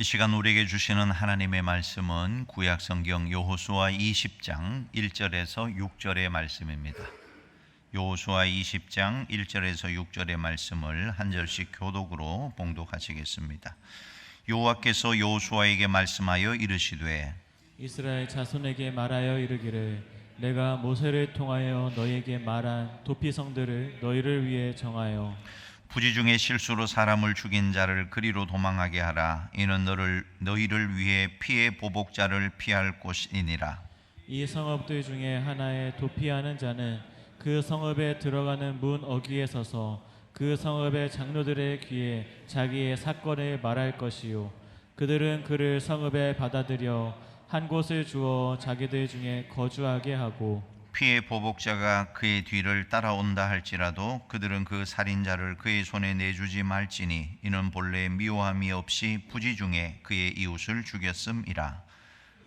이 시간 우리에게 주시는 하나님의 말씀은 구약성경 여호수아 20장 1절에서 6절의 말씀입니다. 여호수아 20장 1절에서 6절의 말씀을 한 절씩 교독으로 봉독하시겠습니다. 여호와께서 여호수아에게 말씀하여 이르시되 이스라엘 자손에게 말하여 이르기를 내가 모세를 통하여 너희에게 말한 도피성들을 너희를 위해 정하여 부지 중에 실수로 사람을 죽인 자를 그리로 도망하게 하라. 이는 너희를 위해 피의 보복자를 피할 곳이니라. 이 성읍들 중에 하나에 도피하는 자는 그 성읍에 들어가는 문 어귀에 서서 그 성읍의 장로들의 귀에 자기의 사건을 말할 것이요 그들은 그를 성읍에 받아들여 한 곳을 주어 자기들 중에 거주하게 하고 피의 보복자가 그의 뒤를 따라온다 할지라도 그들은 그 살인자를 그의 손에 내주지 말지니 이는 본래 미워함이 없이 부지 중에 그의 이웃을 죽였음이라.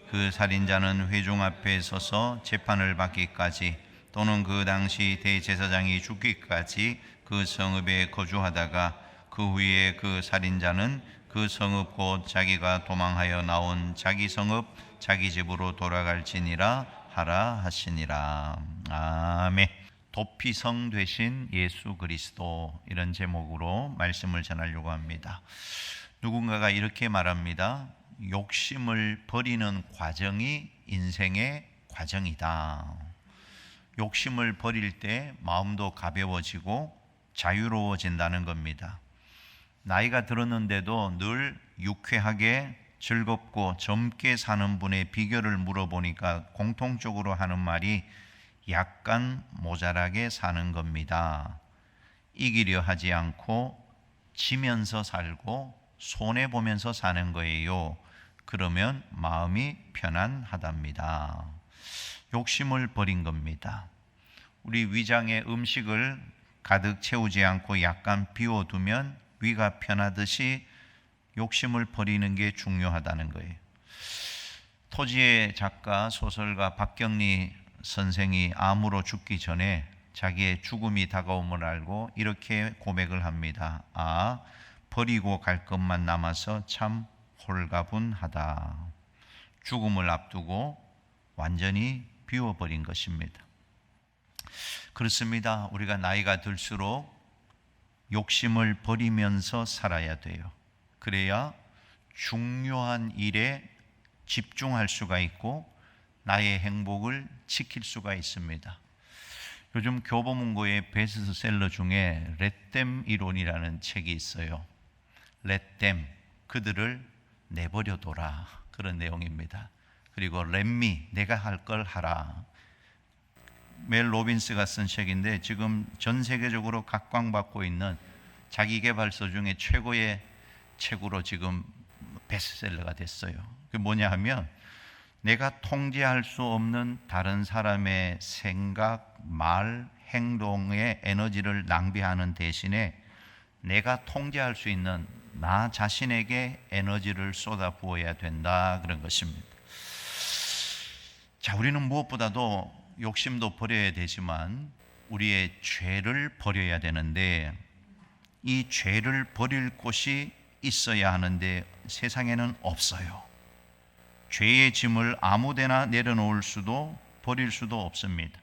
그 살인자는 회중 앞에 서서 재판을 받기까지 또는 그 당시 대제사장이 죽기까지 그 성읍에 거주하다가 그 후에 그 살인자는 그 성읍 곧 자기가 도망하여 나온 자기 성읍 자기 집으로 돌아갈지니라 하라 하시니라. 아멘. 도피성 되신 예수 그리스도, 이런 제목으로 말씀을 전하려고 합니다. 누군가가 이렇게 말합니다. 욕심을 버리는 과정이 인생의 과정이다. 욕심을 버릴 때 마음도 가벼워지고 자유로워진다는 겁니다. 나이가 들었는데도 늘 유쾌하게 즐겁고 젊게 사는 분의 비결을 물어보니까 공통적으로 하는 말이 약간 모자라게 사는 겁니다. 이기려 하지 않고 지면서 살고 손해보면서 사는 거예요. 그러면 마음이 편안하답니다. 욕심을 버린 겁니다. 우리 위장에 음식을 가득 채우지 않고 약간 비워두면 위가 편하듯이 욕심을 버리는 게 중요하다는 거예요. 토지의 작가 소설가 박경리 선생이 암으로 죽기 전에 자기의 죽음이 다가옴을 알고 이렇게 고백을 합니다. 아, 버리고 갈 것만 남아서 참 홀가분하다. 죽음을 앞두고 완전히 비워버린 것입니다. 그렇습니다. 우리가 나이가 들수록 욕심을 버리면서 살아야 돼요. 그래야 중요한 일에 집중할 수가 있고 나의 행복을 지킬 수가 있습니다. 요즘 교보문고의 베스트셀러 중에 렛댐 이론이라는 책이 있어요. 렛댐, 그들을 내버려둬라, 그런 내용입니다. 그리고 렛미, 내가 할 걸 하라. 멜 로빈스가 쓴 책인데 지금 전 세계적으로 각광받고 있는 자기계발서 중에 최고의 책으로 지금 베스트셀러가 됐어요. 그게 뭐냐 하면 내가 통제할 수 없는 다른 사람의 생각, 말, 행동에 에너지를 낭비하는 대신에 내가 통제할 수 있는 나 자신에게 에너지를 쏟아부어야 된다, 그런 것입니다. 자, 우리는 무엇보다도 욕심도 버려야 되지만 우리의 죄를 버려야 되는데 이 죄를 버릴 곳이 있어야 하는데 세상에는 없어요. 죄의 짐을 아무데나 내려놓을 수도 버릴 수도 없습니다.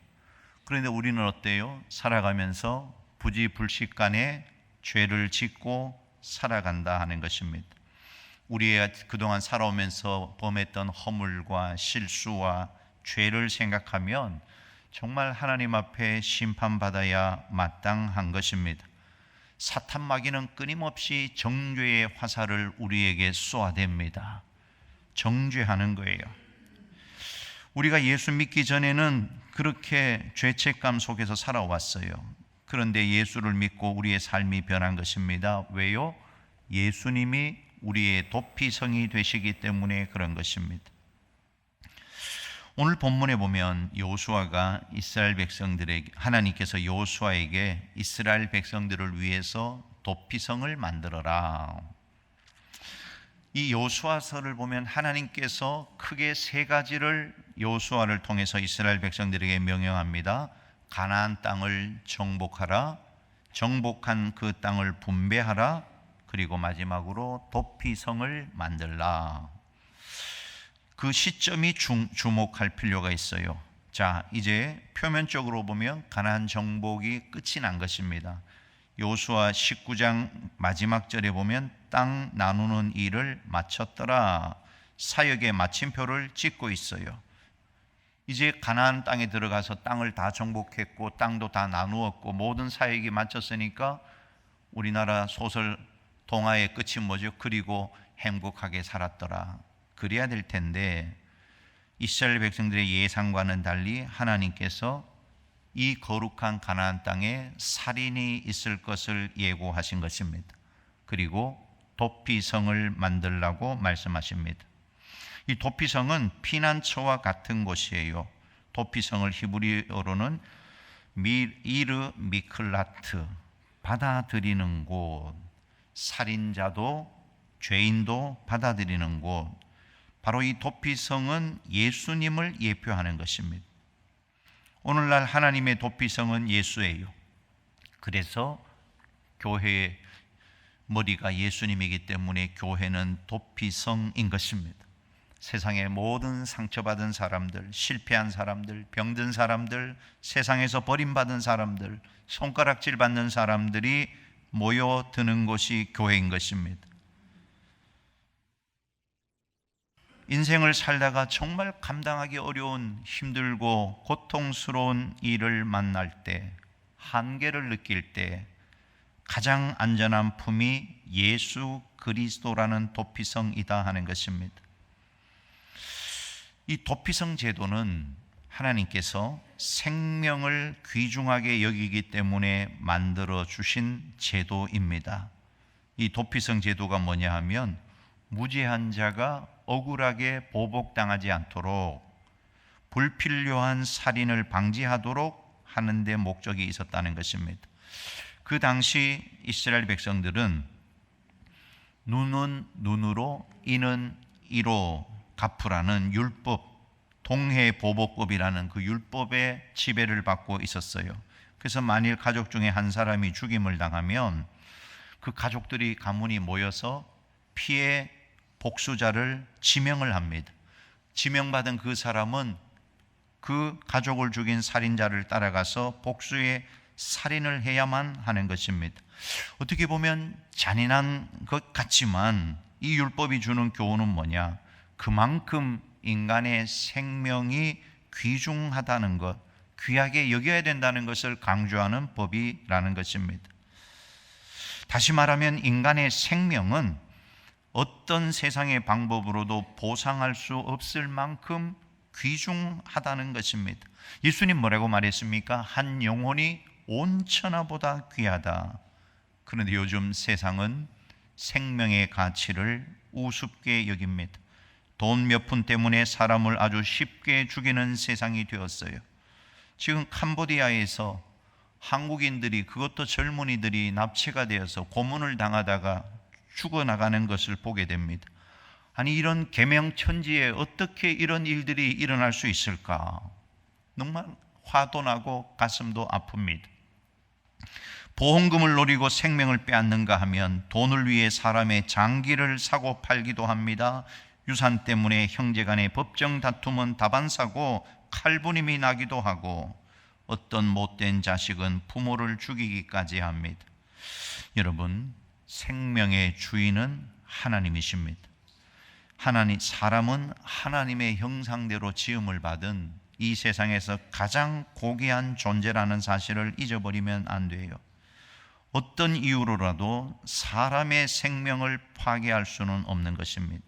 그런데 우리는 어때요? 살아가면서 부지불식간에 죄를 짓고 살아간다 하는 것입니다. 우리가 그동안 살아오면서 범했던 허물과 실수와 죄를 생각하면 정말 하나님 앞에 심판받아야 마땅한 것입니다. 사탄 마귀는 끊임없이 정죄의 화살을 우리에게 쏘아댑니다. 정죄하는 거예요. 우리가 예수 믿기 전에는 그렇게 죄책감 속에서 살아왔어요. 그런데 예수를 믿고 우리의 삶이 변한 것입니다. 왜요? 예수님이 우리의 도피성이 되시기 때문에 그런 것입니다. 오늘 본문에 보면 여호수아가 이스라엘 백성들에게, 하나님께서 여호수아에게 이스라엘 백성들을 위해서 도피성을 만들어라. 이 여호수아서를 보면 하나님께서 크게 세 가지를 여호수아를 통해서 이스라엘 백성들에게 명령합니다. 가나안 땅을 정복하라, 정복한 그 땅을 분배하라, 그리고 마지막으로 도피성을 만들라. 그 시점이 주목할 필요가 있어요. 자, 이제 표면적으로 보면 가나안 정복이 끝이 난 것입니다. 여호수아 19장 마지막 절에 보면 땅 나누는 일을 마쳤더라. 사역의 마침표를 찍고 있어요. 이제 가나안 땅에 들어가서 땅을 다 정복했고 땅도 다 나누었고 모든 사역이 마쳤으니까 우리나라 소설 동화의 끝이 뭐죠? 그리고 행복하게 살았더라. 그래야 될 텐데 이스라엘 백성들의 예상과는 달리 하나님께서 이 거룩한 가나안 땅에 살인이 있을 것을 예고하신 것입니다. 그리고 도피성을 만들라고 말씀하십니다. 이 도피성은 피난처와 같은 곳이에요. 도피성을 히브리어로는 이르 미클라트, 받아들이는 곳, 살인자도 죄인도 받아들이는 곳. 바로 이 도피성은 예수님을 예표하는 것입니다. 오늘날 하나님의 도피성은 예수예요. 그래서 교회의 머리가 예수님이기 때문에 교회는 도피성인 것입니다. 세상의 모든 상처받은 사람들, 실패한 사람들, 병든 사람들, 세상에서 버림받은 사람들, 손가락질 받는 사람들이 모여드는 곳이 교회인 것입니다. 인생을 살다가 정말 감당하기 어려운 힘들고 고통스러운 일을 만날 때, 한계를 느낄 때 가장 안전한 품이 예수 그리스도라는 도피성이다 하는 것입니다. 이 도피성 제도는 하나님께서 생명을 귀중하게 여기기 때문에 만들어 주신 제도입니다. 이 도피성 제도가 뭐냐 하면 무죄한 자가 억울하게 보복당하지 않도록 불필요한 살인을 방지하도록 하는 데 목적이 있었다는 것입니다. 그 당시 이스라엘 백성들은 눈은 눈으로 이는 이로 갚으라는 율법, 동해보복법이라는 그 율법의 지배를 받고 있었어요. 그래서 만일 가족 중에 한 사람이 죽임을 당하면 그 가족들이 가문이 모여서 피해 복수자를 지명을 합니다. 지명받은 그 사람은 그 가족을 죽인 살인자를 따라가서 복수의 살인을 해야만 하는 것입니다. 어떻게 보면 잔인한 것 같지만 이 율법이 주는 교훈은 뭐냐? 그만큼 인간의 생명이 귀중하다는 것, 귀하게 여겨야 된다는 것을 강조하는 법이라는 것입니다. 다시 말하면 인간의 생명은 어떤 세상의 방법으로도 보상할 수 없을 만큼 귀중하다는 것입니다. 예수님 뭐라고 말했습니까? 한 영혼이 온 천하보다 귀하다. 그런데 요즘 세상은 생명의 가치를 우습게 여깁니다. 돈 몇 푼 때문에 사람을 아주 쉽게 죽이는 세상이 되었어요. 지금 캄보디아에서 한국인들이, 그것도 젊은이들이 납치가 되어서 고문을 당하다가 죽어나가는 것을 보게 됩니다. 아니, 이런 계명천지에 어떻게 이런 일들이 일어날 수 있을까? 정말 화도 나고 가슴도 아픕니다. 보험금을 노리고 생명을 빼앗는가 하면 돈을 위해 사람의 장기를 사고 팔기도 합니다. 유산 때문에 형제간의 법정 다툼은 다반사고 칼부림이 나기도 하고 어떤 못된 자식은 부모를 죽이기까지 합니다. 여러분, 생명의 주인은 하나님이십니다. 사람은 하나님의 형상대로 지음을 받은 이 세상에서 가장 고귀한 존재라는 사실을 잊어버리면 안 돼요. 어떤 이유로라도 사람의 생명을 파괴할 수는 없는 것입니다.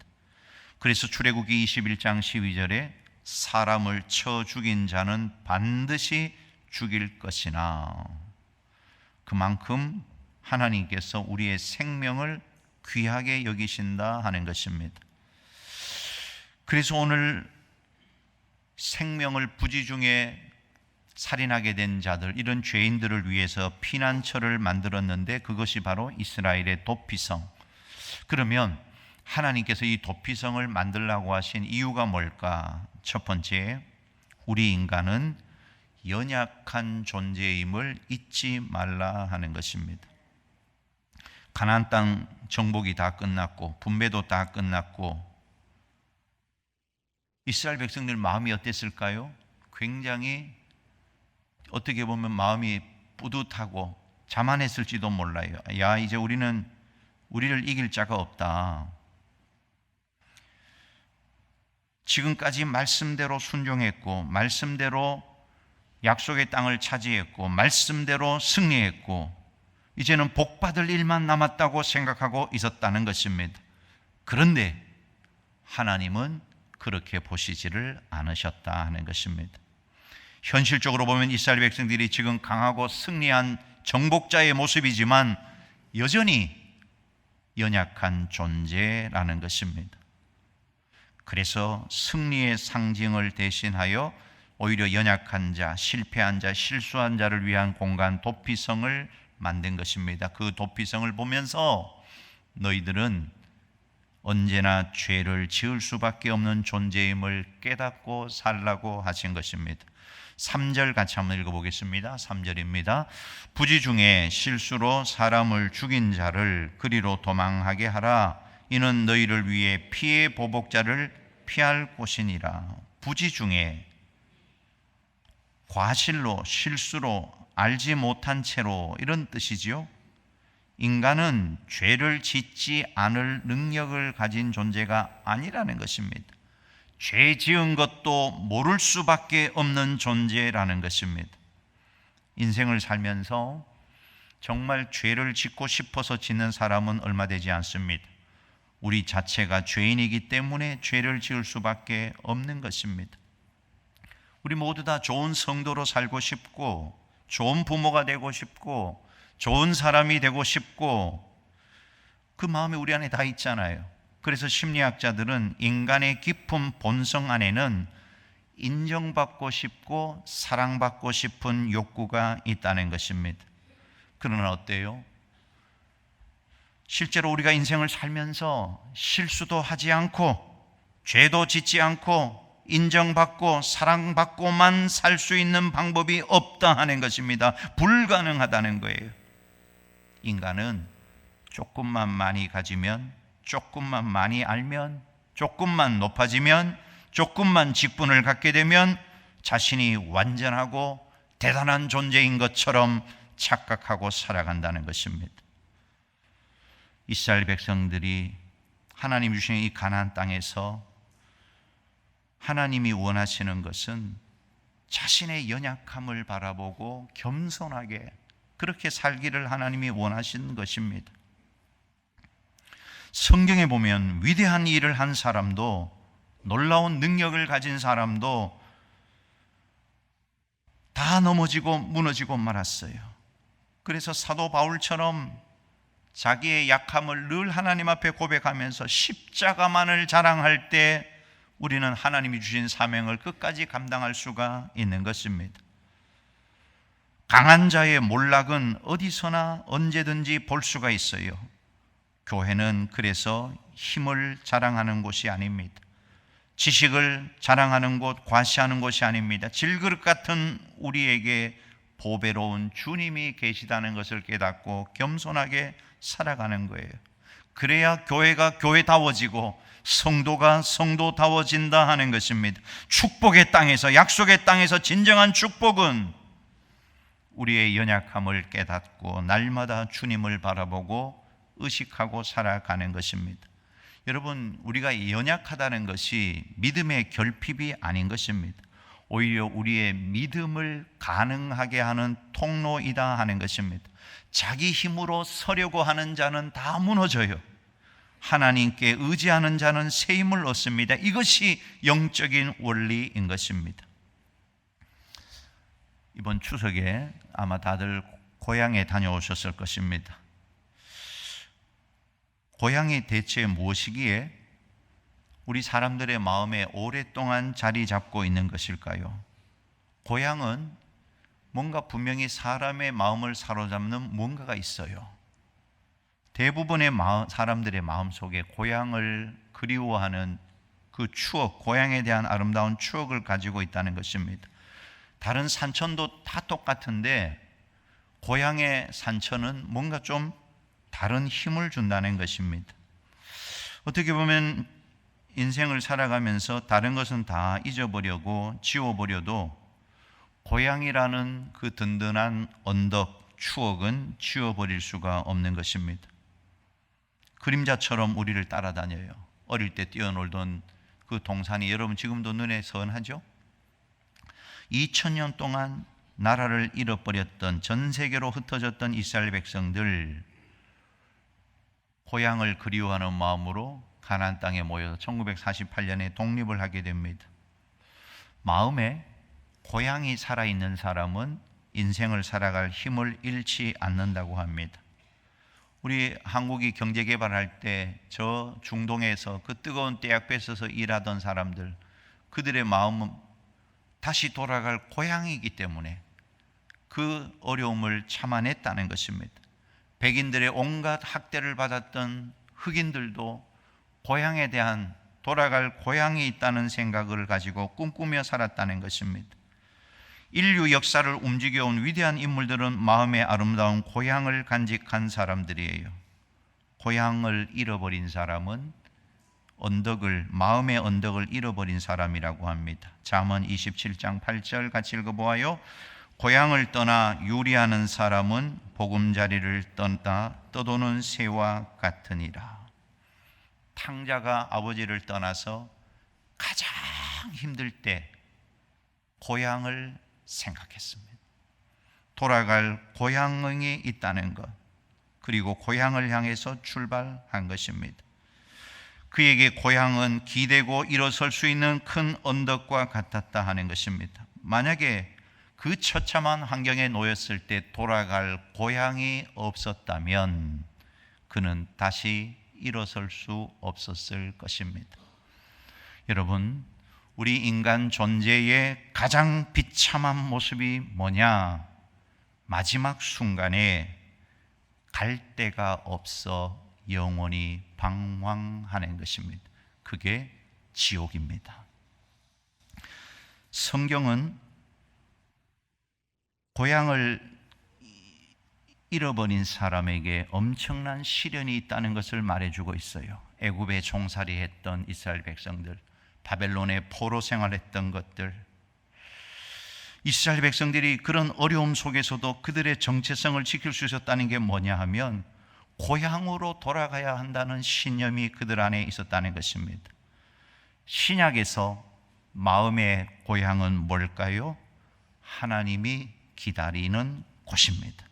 그래서 출애굽기 21장 12절에 사람을 쳐 죽인 자는 반드시 죽일 것이나, 그만큼 하나님께서 우리의 생명을 귀하게 여기신다 하는 것입니다. 그래서 오늘 생명을 부지중에 살인하게 된 자들, 이런 죄인들을 위해서 피난처를 만들었는데 그것이 바로 이스라엘의 도피성. 그러면 하나님께서 이 도피성을 만들라고 하신 이유가 뭘까? 첫 번째, 우리 인간은 연약한 존재임을 잊지 말라 하는 것입니다. 가나안 땅 정복이 다 끝났고 분배도 다 끝났고 이스라엘 백성들 마음이 어땠을까요? 굉장히 어떻게 보면 마음이 뿌듯하고 자만했을지도 몰라요. 야, 이제 우리를 이길 자가 없다. 지금까지 말씀대로 순종했고 말씀대로 약속의 땅을 차지했고 말씀대로 승리했고 이제는 복받을 일만 남았다고 생각하고 있었다는 것입니다. 그런데 하나님은 그렇게 보시지를 않으셨다 하는 것입니다. 현실적으로 보면 이스라엘 백성들이 지금 강하고 승리한 정복자의 모습이지만 여전히 연약한 존재라는 것입니다. 그래서 승리의 상징을 대신하여 오히려 연약한 자, 실패한 자, 실수한 자를 위한 공간 도피성을 만든 것입니다. 그 도피성을 보면서 너희들은 언제나 죄를 지을 수밖에 없는 존재임을 깨닫고 살라고 하신 것입니다. 3절 같이 한번 읽어보겠습니다. 3절입니다. 부지 중에 실수로 사람을 죽인 자를 그리로 도망하게 하라. 이는 너희를 위해 피의 보복자를 피할 곳이니라. 부지 중에 과실로 실수로 알지 못한 채로 이런 뜻이지요. 인간은 죄를 짓지 않을 능력을 가진 존재가 아니라는 것입니다. 죄 지은 것도 모를 수밖에 없는 존재라는 것입니다. 인생을 살면서 정말 죄를 짓고 싶어서 짓는 사람은 얼마 되지 않습니다. 우리 자체가 죄인이기 때문에 죄를 지을 수밖에 없는 것입니다. 우리 모두 다 좋은 성도로 살고 싶고 좋은 부모가 되고 싶고 좋은 사람이 되고 싶고 그 마음이 우리 안에 다 있잖아요. 그래서 심리학자들은 인간의 깊은 본성 안에는 인정받고 싶고 사랑받고 싶은 욕구가 있다는 것입니다. 그러나 어때요? 실제로 우리가 인생을 살면서 실수도 하지 않고 죄도 짓지 않고 인정받고 사랑받고만 살 수 있는 방법이 없다 하는 것입니다. 불가능하다는 거예요. 인간은 조금만 많이 가지면, 조금만 많이 알면, 조금만 높아지면, 조금만 직분을 갖게 되면 자신이 완전하고 대단한 존재인 것처럼 착각하고 살아간다는 것입니다. 이스라엘 백성들이 하나님 주신 이 가나안 땅에서 하나님이 원하시는 것은 자신의 연약함을 바라보고 겸손하게 그렇게 살기를 하나님이 원하시는 것입니다. 성경에 보면 위대한 일을 한 사람도 놀라운 능력을 가진 사람도 다 넘어지고 무너지고 말았어요. 그래서 사도 바울처럼 자기의 약함을 늘 하나님 앞에 고백하면서 십자가만을 자랑할 때 우리는 하나님이 주신 사명을 끝까지 감당할 수가 있는 것입니다. 강한 자의 몰락은 어디서나 언제든지 볼 수가 있어요. 교회는 그래서 힘을 자랑하는 곳이 아닙니다. 지식을 자랑하는 곳, 과시하는 곳이 아닙니다. 질그릇 같은 우리에게 보배로운 주님이 계시다는 것을 깨닫고 겸손하게 살아가는 거예요. 그래야 교회가 교회다워지고 성도가 성도다워진다 하는 것입니다. 축복의 땅에서, 약속의 땅에서 진정한 축복은 우리의 연약함을 깨닫고 날마다 주님을 바라보고 의식하고 살아가는 것입니다. 여러분, 우리가 연약하다는 것이 믿음의 결핍이 아닌 것입니다. 오히려 우리의 믿음을 가능하게 하는 통로이다 하는 것입니다. 자기 힘으로 서려고 하는 자는 다 무너져요. 하나님께 의지하는 자는 새 힘을 얻습니다. 이것이 영적인 원리인 것입니다. 이번 추석에 아마 다들 고향에 다녀오셨을 것입니다. 고향이 대체 무엇이기에 우리 사람들의 마음에 오랫동안 자리 잡고 있는 것일까요? 고향은 뭔가 분명히 사람의 마음을 사로잡는 뭔가가 있어요. 대부분의 사람들의 마음속에 고향을 그리워하는 그 추억, 고향에 대한 아름다운 추억을 가지고 있다는 것입니다. 다른 산천도 다 똑같은데 고향의 산천은 뭔가 좀 다른 힘을 준다는 것입니다. 어떻게 보면 인생을 살아가면서 다른 것은 다 잊어버리고 지워버려도 고향이라는 그 든든한 언덕, 추억은 지워버릴 수가 없는 것입니다. 그림자처럼 우리를 따라다녀요. 어릴 때 뛰어놀던 그 동산이 여러분 지금도 눈에 선하죠? 2000년 동안 나라를 잃어버렸던, 전 세계로 흩어졌던 이스라엘 백성들, 고향을 그리워하는 마음으로 가나안 땅에 모여서 1948년에 독립을 하게 됩니다. 마음에 고향이 살아있는 사람은 인생을 살아갈 힘을 잃지 않는다고 합니다. 우리 한국이 경제 개발할 때 저 중동에서 그 뜨거운 떼약 뺏어서 일하던 사람들, 그들의 마음은 다시 돌아갈 고향이기 때문에 그 어려움을 참아냈다는 것입니다. 백인들의 온갖 학대를 받았던 흑인들도 고향에 대한, 돌아갈 고향이 있다는 생각을 가지고 꿈꾸며 살았다는 것입니다. 인류 역사를 움직여온 위대한 인물들은 마음의 아름다운 고향을 간직한 사람들이에요. 고향을 잃어버린 사람은 마음의 언덕을 잃어버린 사람이라고 합니다. 잠언 27장 8절 같이 읽어보아요. 고향을 떠나 유리하는 사람은 보금자리를 떠나 떠도는 새와 같으니라. 탕자가 아버지를 떠나서 가장 힘들 때 고향을 생각했습니다. 돌아갈 고향이 있다는 것, 그리고 고향을 향해서 출발한 것입니다. 그에게 고향은 기대고 일어설 수 있는 큰 언덕과 같았다 하는 것입니다. 만약에 그 처참한 환경에 놓였을 때 돌아갈 고향이 없었다면 그는 다시 일어설 수 없었을 것입니다. 여러분, 우리 인간 존재의 가장 비참한 모습이 뭐냐? 마지막 순간에 갈 데가 없어 영원히 방황하는 것입니다. 그게 지옥입니다. 성경은 고향을 잃어버린 사람에게 엄청난 시련이 있다는 것을 말해주고 있어요. 애굽에 종살이 했던 이스라엘 백성들, 바벨론에 포로 생활했던 것들, 이스라엘 백성들이 그런 어려움 속에서도 그들의 정체성을 지킬 수 있었다는 게 뭐냐 하면 고향으로 돌아가야 한다는 신념이 그들 안에 있었다는 것입니다. 신약에서 마음의 고향은 뭘까요? 하나님이 기다리는 곳입니다.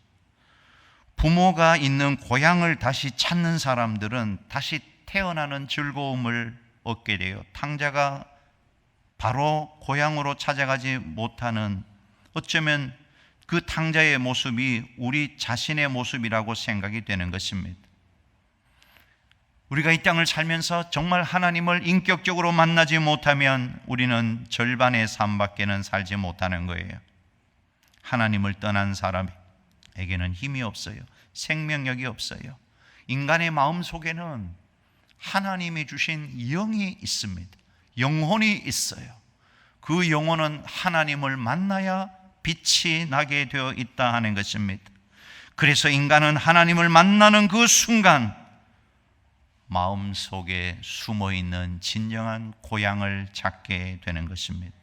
부모가 있는 고향을 다시 찾는 사람들은 다시 태어나는 즐거움을 얻게 돼요. 탕자가 바로 고향으로 찾아가지 못하는, 어쩌면 그 탕자의 모습이 우리 자신의 모습이라고 생각이 되는 것입니다. 우리가 이 땅을 살면서 정말 하나님을 인격적으로 만나지 못하면 우리는 절반의 삶밖에는 살지 못하는 거예요. 하나님을 떠난 사람에게는 힘이 없어요. 생명력이 없어요. 인간의 마음 속에는 하나님이 주신 영이 있습니다. 영혼이 있어요. 그 영혼은 하나님을 만나야 빛이 나게 되어 있다 하는 것입니다. 그래서 인간은 하나님을 만나는 그 순간 마음 속에 숨어있는 진정한 고향을 찾게 되는 것입니다.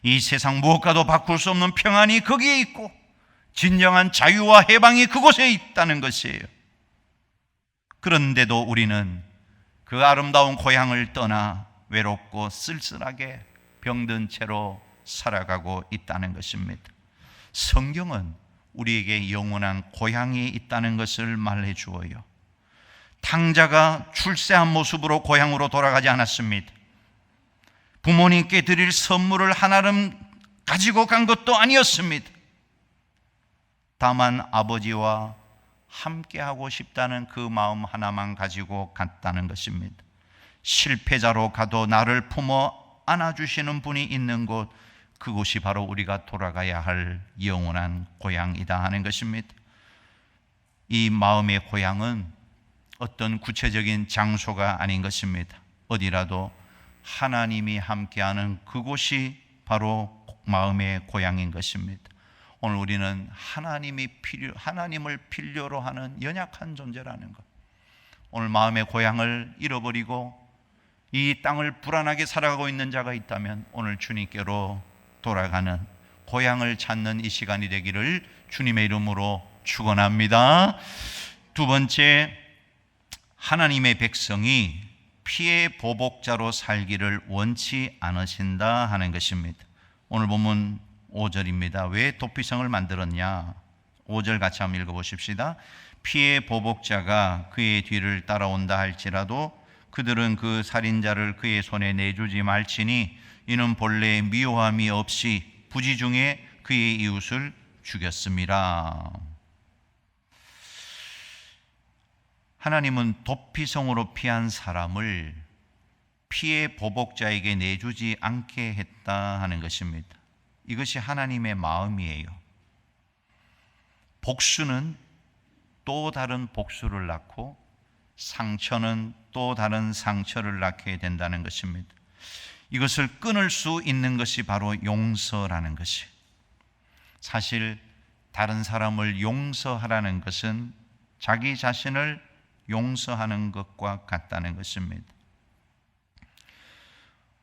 이 세상 무엇과도 바꿀 수 없는 평안이 거기에 있고 진정한 자유와 해방이 그곳에 있다는 것이에요. 그런데도 우리는 그 아름다운 고향을 떠나 외롭고 쓸쓸하게 병든 채로 살아가고 있다는 것입니다. 성경은 우리에게 영원한 고향이 있다는 것을 말해 주어요. 탕자가 출세한 모습으로 고향으로 돌아가지 않았습니다. 부모님께 드릴 선물을 하나름 가지고 간 것도 아니었습니다. 다만 아버지와 함께하고 싶다는 그 마음 하나만 가지고 갔다는 것입니다. 실패자로 가도 나를 품어 안아주시는 분이 있는 곳, 그곳이 바로 우리가 돌아가야 할 영원한 고향이다 하는 것입니다. 이 마음의 고향은 어떤 구체적인 장소가 아닌 것입니다. 어디라도 하나님이 함께하는 그곳이 바로 마음의 고향인 것입니다. 오늘 우리는 하나님을 필요로 하는 연약한 존재라는 것. 오늘 마음의 고향을 잃어버리고 이 땅을 불안하게 살아가고 있는 자가 있다면 오늘 주님께로 돌아가는, 고향을 찾는 이 시간이 되기를 주님의 이름으로 축원합니다. 두 번째, 하나님의 백성이 피의 보복자로 살기를 원치 않으신다 하는 것입니다. 오늘 본문 5절입니다. 왜 도피성을 만들었냐? 5절 같이 한번 읽어보십시다. 피의 보복자가 그의 뒤를 따라온다 할지라도 그들은 그 살인자를 그의 손에 내주지 말지니 이는 본래 미워함이 없이 부지 중에 그의 이웃을 죽였습니다. 하나님은 도피성으로 피한 사람을 피의 보복자에게 내주지 않게 했다 하는 것입니다. 이것이 하나님의 마음이에요. 복수는 또 다른 복수를 낳고 상처는 또 다른 상처를 낳게 된다는 것입니다. 이것을 끊을 수 있는 것이 바로 용서라는 것이. 사실 다른 사람을 용서하라는 것은 자기 자신을 용서하는 것과 같다는 것입니다.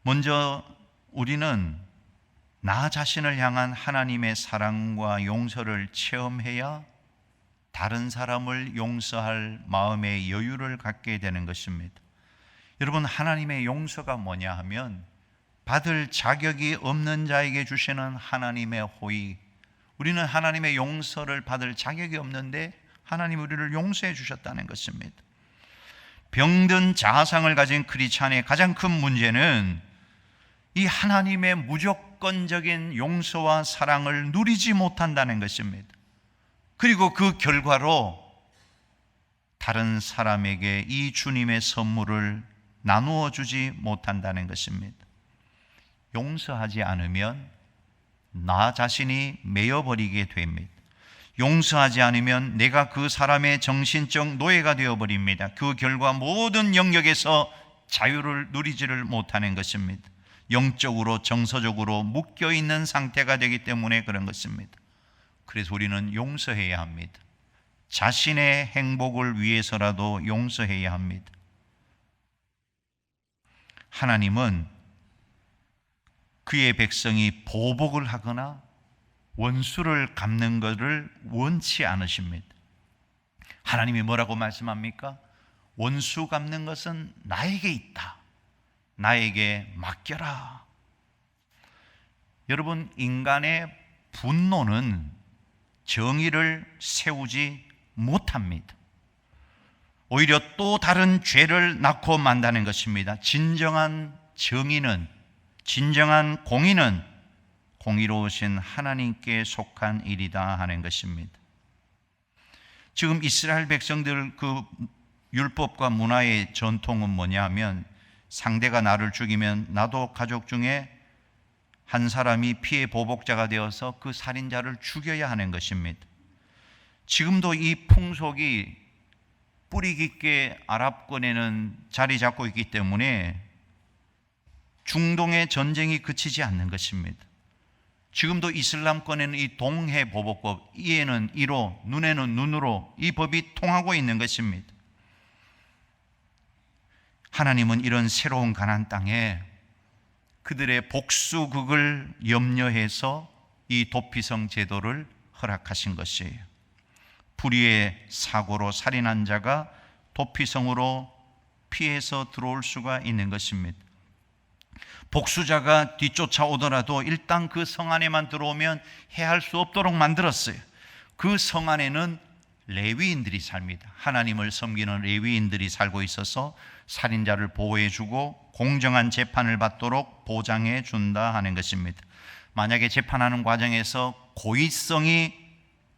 먼저 우리는 나 자신을 향한 하나님의 사랑과 용서를 체험해야 다른 사람을 용서할 마음의 여유를 갖게 되는 것입니다. 여러분, 하나님의 용서가 뭐냐 하면 받을 자격이 없는 자에게 주시는 하나님의 호의. 우리는 하나님의 용서를 받을 자격이 없는데 하나님 우리를 용서해 주셨다는 것입니다. 병든 자아상을 가진 크리스찬의 가장 큰 문제는 이 하나님의 무조건적인 용서와 사랑을 누리지 못한다는 것입니다. 그리고 그 결과로 다른 사람에게 이 주님의 선물을 나누어 주지 못한다는 것입니다. 용서하지 않으면 나 자신이 메어버리게 됩니다. 용서하지 않으면 내가 그 사람의 정신적 노예가 되어버립니다. 그 결과 모든 영역에서 자유를 누리지를 못하는 것입니다. 영적으로 정서적으로 묶여있는 상태가 되기 때문에 그런 것입니다. 그래서 우리는 용서해야 합니다. 자신의 행복을 위해서라도 용서해야 합니다. 하나님은 그의 백성이 보복을 하거나 원수를 갚는 것을 원치 않으십니다. 하나님이 뭐라고 말씀합니까? 원수 갚는 것은 나에게 있다. 나에게 맡겨라. 여러분, 인간의 분노는 정의를 세우지 못합니다. 오히려 또 다른 죄를 낳고 만다는 것입니다. 진정한 정의는, 진정한 공의는 공의로우신 하나님께 속한 일이다 하는 것입니다. 지금 이스라엘 백성들 그 율법과 문화의 전통은 뭐냐 하면 상대가 나를 죽이면 나도 가족 중에 한 사람이 피해 보복자가 되어서 그 살인자를 죽여야 하는 것입니다. 지금도 이 풍속이 뿌리 깊게 아랍권에는 자리 잡고 있기 때문에 중동의 전쟁이 그치지 않는 것입니다. 지금도 이슬람권에는 이 동해 보복법, 이에는 이로, 눈에는 눈으로 이 법이 통하고 있는 것입니다. 하나님은 이런 새로운 가나안 땅에 그들의 복수극을 염려해서 이 도피성 제도를 허락하신 것이에요. 불의의 사고로 살인한 자가 도피성으로 피해서 들어올 수가 있는 것입니다. 복수자가 뒤쫓아오더라도 일단 그 성 안에만 들어오면 해할 수 없도록 만들었어요. 그 성 안에는 레위인들이 삽니다. 하나님을 섬기는 레위인들이 살고 있어서 살인자를 보호해주고 공정한 재판을 받도록 보장해 준다 하는 것입니다. 만약에 재판하는 과정에서 고의성이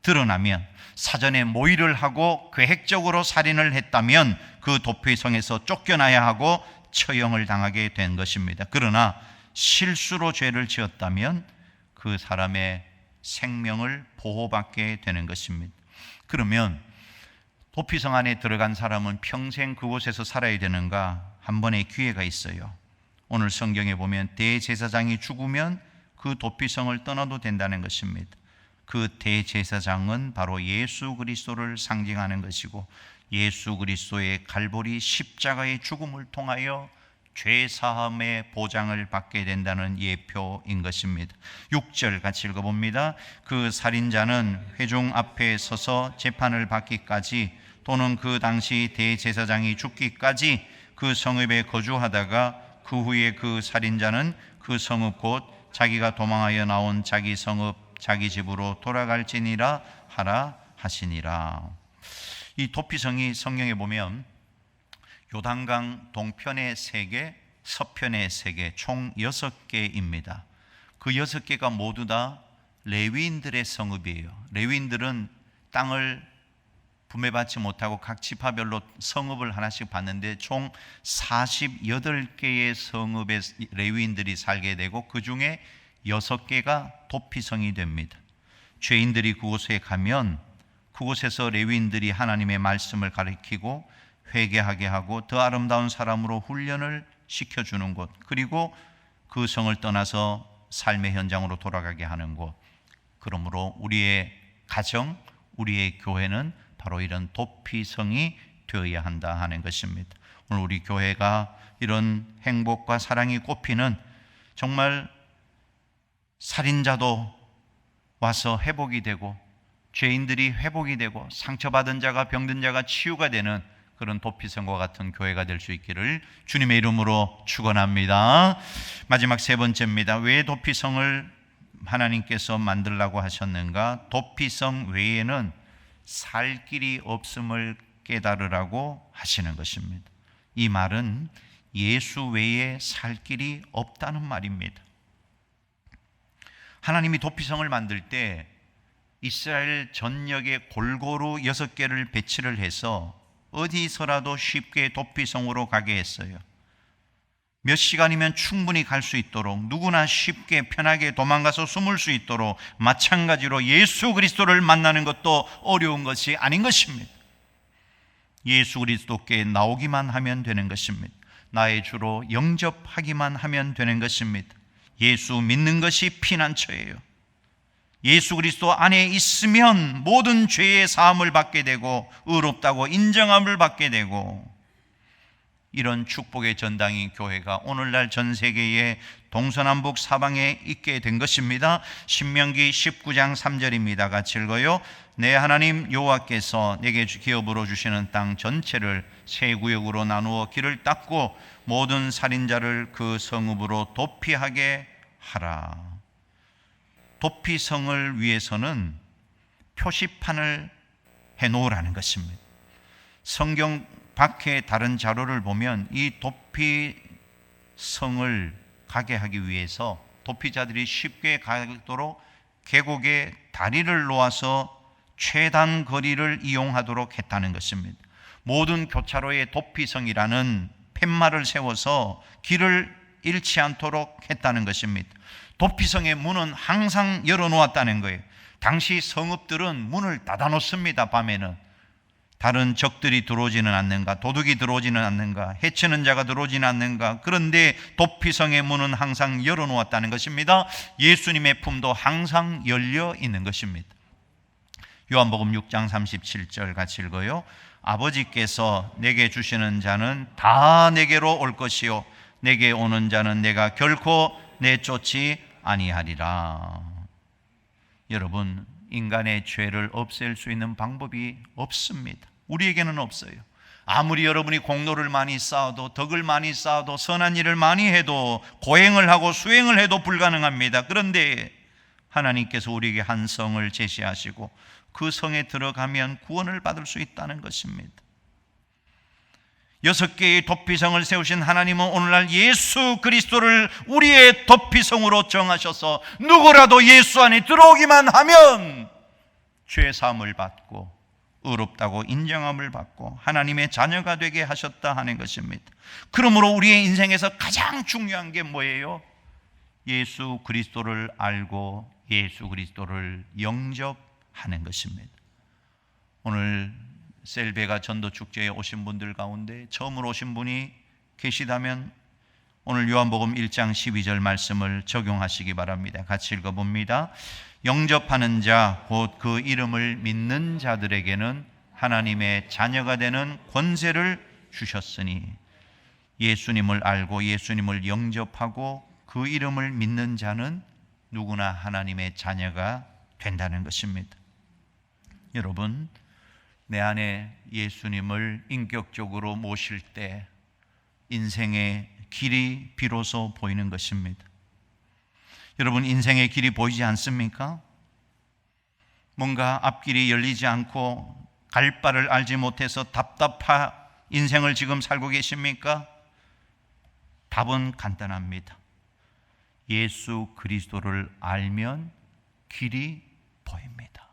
드러나면, 사전에 모의를 하고 계획적으로 살인을 했다면 그 도피성에서 쫓겨나야 하고 처형을 당하게 된 것입니다. 그러나 실수로 죄를 지었다면 그 사람의 생명을 보호받게 되는 것입니다. 그러면 도피성 안에 들어간 사람은 평생 그곳에서 살아야 되는가? 한 번의 기회가 있어요. 오늘 성경에 보면 대제사장이 죽으면 그 도피성을 떠나도 된다는 것입니다. 그 대제사장은 바로 예수 그리스도를 상징하는 것이고, 예수 그리스도의 갈보리 십자가의 죽음을 통하여 죄 사함의 보장을 받게 된다는 예표인 것입니다. 6절 같이 읽어봅니다. 그 살인자는 회중 앞에 서서 재판을 받기까지 또는 그 당시 대제사장이 죽기까지 그 성읍에 거주하다가 그 후에 그 살인자는 그 성읍 곧 자기가 도망하여 나온 자기 성읍 자기 집으로 돌아갈지니라 하라 하시니라. 이 도피성이 성경에 보면 요단강 동편의 3개, 서편의 3개, 총 6개입니다. 그 6개가 모두 다 레위인들의 성읍이에요. 레위인들은 땅을 분배받지 못하고 각 지파별로 성읍을 하나씩 받는데 총 48개의 성읍에 레위인들이 살게 되고, 그 중에 6개가 도피성이 됩니다. 죄인들이 그곳에 가면 그곳에서 레위인들이 하나님의 말씀을 가르치고 회개하게 하고 더 아름다운 사람으로 훈련을 시켜주는 곳, 그리고 그 성을 떠나서 삶의 현장으로 돌아가게 하는 곳. 그러므로 우리의 가정, 우리의 교회는 바로 이런 도피성이 되어야 한다 하는 것입니다. 오늘 우리 교회가 이런 행복과 사랑이 꽃피는, 정말 살인자도 와서 회복이 되고 죄인들이 회복이 되고 상처받은 자가 병든 자가 치유가 되는 그런 도피성과 같은 교회가 될 수 있기를 주님의 이름으로 축원합니다. 마지막 3번째입니다. 왜 도피성을 하나님께서 만들라고 하셨는가? 도피성 외에는 살 길이 없음을 깨달으라고 하시는 것입니다. 이 말은 예수 외에 살 길이 없다는 말입니다. 하나님이 도피성을 만들 때 이스라엘 전역에 골고루 6개를 배치를 해서 어디서라도 쉽게 도피성으로 가게 했어요. 몇 시간이면 충분히 갈 수 있도록, 누구나 쉽게 편하게 도망가서 숨을 수 있도록, 마찬가지로 예수 그리스도를 만나는 것도 어려운 것이 아닌 것입니다. 예수 그리스도께 나오기만 하면 되는 것입니다. 나의 주로 영접하기만 하면 되는 것입니다. 예수 믿는 것이 피난처예요. 예수 그리스도 안에 있으면 모든 죄의 사함을 받게 되고 의롭다고 인정함을 받게 되고, 이런 축복의 전당인 교회가 오늘날 전 세계의 동서남북 사방에 있게 된 것입니다. 신명기 19장 3절입니다. 같이 읽어요. 내 하나님 여호와께서 내게 기업으로 주시는 땅 전체를 세 구역으로 나누어 길을 닦고 모든 살인자를 그 성읍으로 도피하게 하라. 도피성을 위해서는 표시판을 해놓으라는 것입니다. 성경 밖에 다른 자료를 보면 이 도피성을 가게 하기 위해서 도피자들이 쉽게 가도록 계곡에 다리를 놓아서 최단 거리를 이용하도록 했다는 것입니다. 모든 교차로에 도피성이라는 팻말을 세워서 길을 잃지 않도록 했다는 것입니다. 도피성의 문은 항상 열어놓았다는 거예요. 당시 성읍들은 문을 닫아놓습니다. 밤에는 다른 적들이 들어오지는 않는가, 도둑이 들어오지는 않는가, 해치는 자가 들어오지는 않는가. 그런데 도피성의 문은 항상 열어놓았다는 것입니다. 예수님의 품도 항상 열려 있는 것입니다. 요한복음 6장 37절 같이 읽어요. 아버지께서 내게 주시는 자는 다 내게로 올 것이요 내게 오는 자는 내가 결코 내쫓지 아니하리라. 여러분, 인간의 죄를 없앨 수 있는 방법이 없습니다. 우리에게는 없어요. 아무리 여러분이 공로를 많이 쌓아도, 덕을 많이 쌓아도, 선한 일을 많이 해도, 고행을 하고 수행을 해도 불가능합니다. 그런데 하나님께서 우리에게 한 성을 제시하시고 그 성에 들어가면 구원을 받을 수 있다는 것입니다. 6개의 도피성을 세우신 하나님은 오늘날 예수 그리스도를 우리의 도피성으로 정하셔서 누구라도 예수 안에 들어오기만 하면 죄 사함을 받고 의롭다고 인정함을 받고 하나님의 자녀가 되게 하셨다 하는 것입니다. 그러므로 우리의 인생에서 가장 중요한 게 뭐예요? 예수 그리스도를 알고 예수 그리스도를 영접하는 것입니다. 오늘 셀베가 전도축제에 오신 분들 가운데 처음으로 오신 분이 계시다면 오늘 요한복음 1장 12절 말씀을 적용하시기 바랍니다. 같이 읽어봅니다. 영접하는 자, 곧 그 이름을 믿는 자들에게는 하나님의 자녀가 되는 권세를 주셨으니, 예수님을 알고 예수님을 영접하고 그 이름을 믿는 자는 누구나 하나님의 자녀가 된다는 것입니다. 여러분, 내 안에 예수님을 인격적으로 모실 때 인생의 길이 비로소 보이는 것입니다. 여러분, 인생의 길이 보이지 않습니까? 뭔가 앞길이 열리지 않고 갈 바를 알지 못해서 답답한 인생을 지금 살고 계십니까? 답은 간단합니다. 예수 그리스도를 알면 길이 보입니다.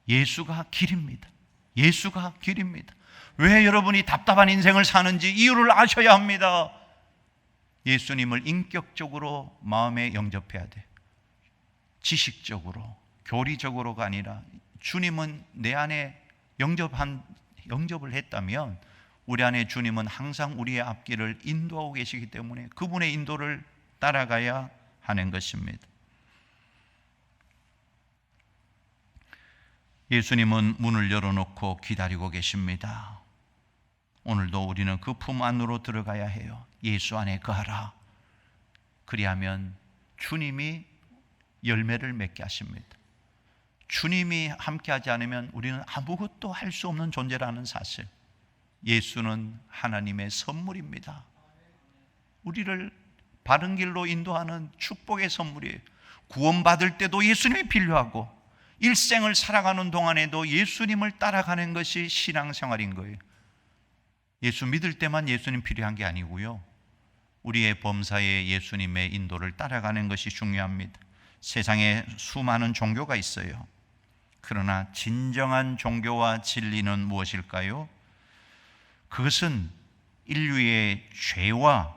예수가 길입니다. 예수가 길입니다. 왜 여러분이 답답한 인생을 사는지 이유를 아셔야 합니다. 예수님을 인격적으로 마음에 영접해야 돼. 지식적으로, 교리적으로가 아니라 주님은 내 안에 영접을 했다면 우리 안에 주님은 항상 우리의 앞길을 인도하고 계시기 때문에 그분의 인도를 따라가야 하는 것입니다. 예수님은 문을 열어놓고 기다리고 계십니다. 오늘도 우리는 그 품 안으로 들어가야 해요. 예수 안에 거하라. 그리하면 주님이 열매를 맺게 하십니다. 주님이 함께하지 않으면 우리는 아무것도 할 수 없는 존재라는 사실. 예수는 하나님의 선물입니다. 우리를 바른 길로 인도하는 축복의 선물이에요. 구원받을 때도 예수님이 필요하고 일생을 살아가는 동안에도 예수님을 따라가는 것이 신앙생활인 거예요. 예수 믿을 때만 예수님 필요한 게 아니고요, 우리의 범사에 예수님의 인도를 따라가는 것이 중요합니다. 세상에 수많은 종교가 있어요. 그러나 진정한 종교와 진리는 무엇일까요? 그것은 인류의 죄와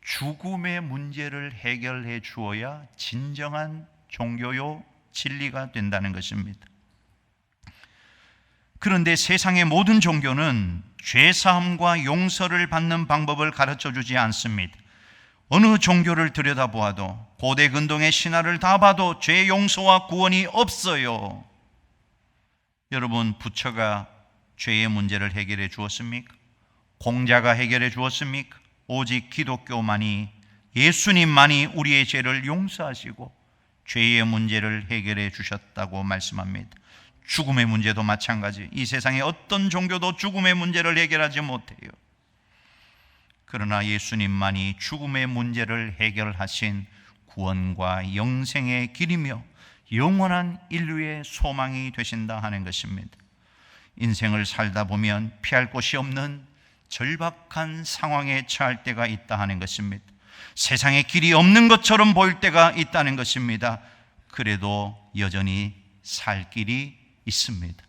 죽음의 문제를 해결해 주어야 진정한 종교요 진리가 된다는 것입니다. 그런데 세상의 모든 종교는 죄사함과 용서를 받는 방법을 가르쳐 주지 않습니다. 어느 종교를 들여다보아도, 고대 근동의 신화를 다 봐도 죄 용서와 구원이 없어요. 여러분, 부처가 죄의 문제를 해결해 주었습니까? 공자가 해결해 주었습니까? 오직 기독교만이, 예수님만이 우리의 죄를 용서하시고 죄의 문제를 해결해 주셨다고 말씀합니다. 죽음의 문제도 마찬가지. 이 세상의 어떤 종교도 죽음의 문제를 해결하지 못해요. 그러나 예수님만이 죽음의 문제를 해결하신 구원과 영생의 길이며 영원한 인류의 소망이 되신다 하는 것입니다. 인생을 살다 보면 피할 곳이 없는 절박한 상황에 처할 때가 있다 하는 것입니다. 세상에 길이 없는 것처럼 보일 때가 있다는 것입니다. 그래도 여전히 살 길이 있습니다.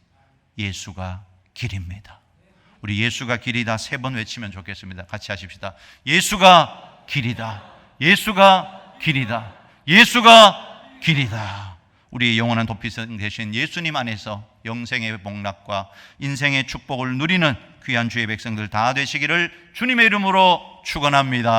예수가 길입니다. 우리 예수가 길이다 3번 외치면 좋겠습니다. 같이 하십시다. 예수가 길이다. 예수가 길이다. 예수가 길이다. 우리의 영원한 도피성 되신 예수님 안에서 영생의 복락과 인생의 축복을 누리는 귀한 주의 백성들 다 되시기를 주님의 이름으로 축원합니다.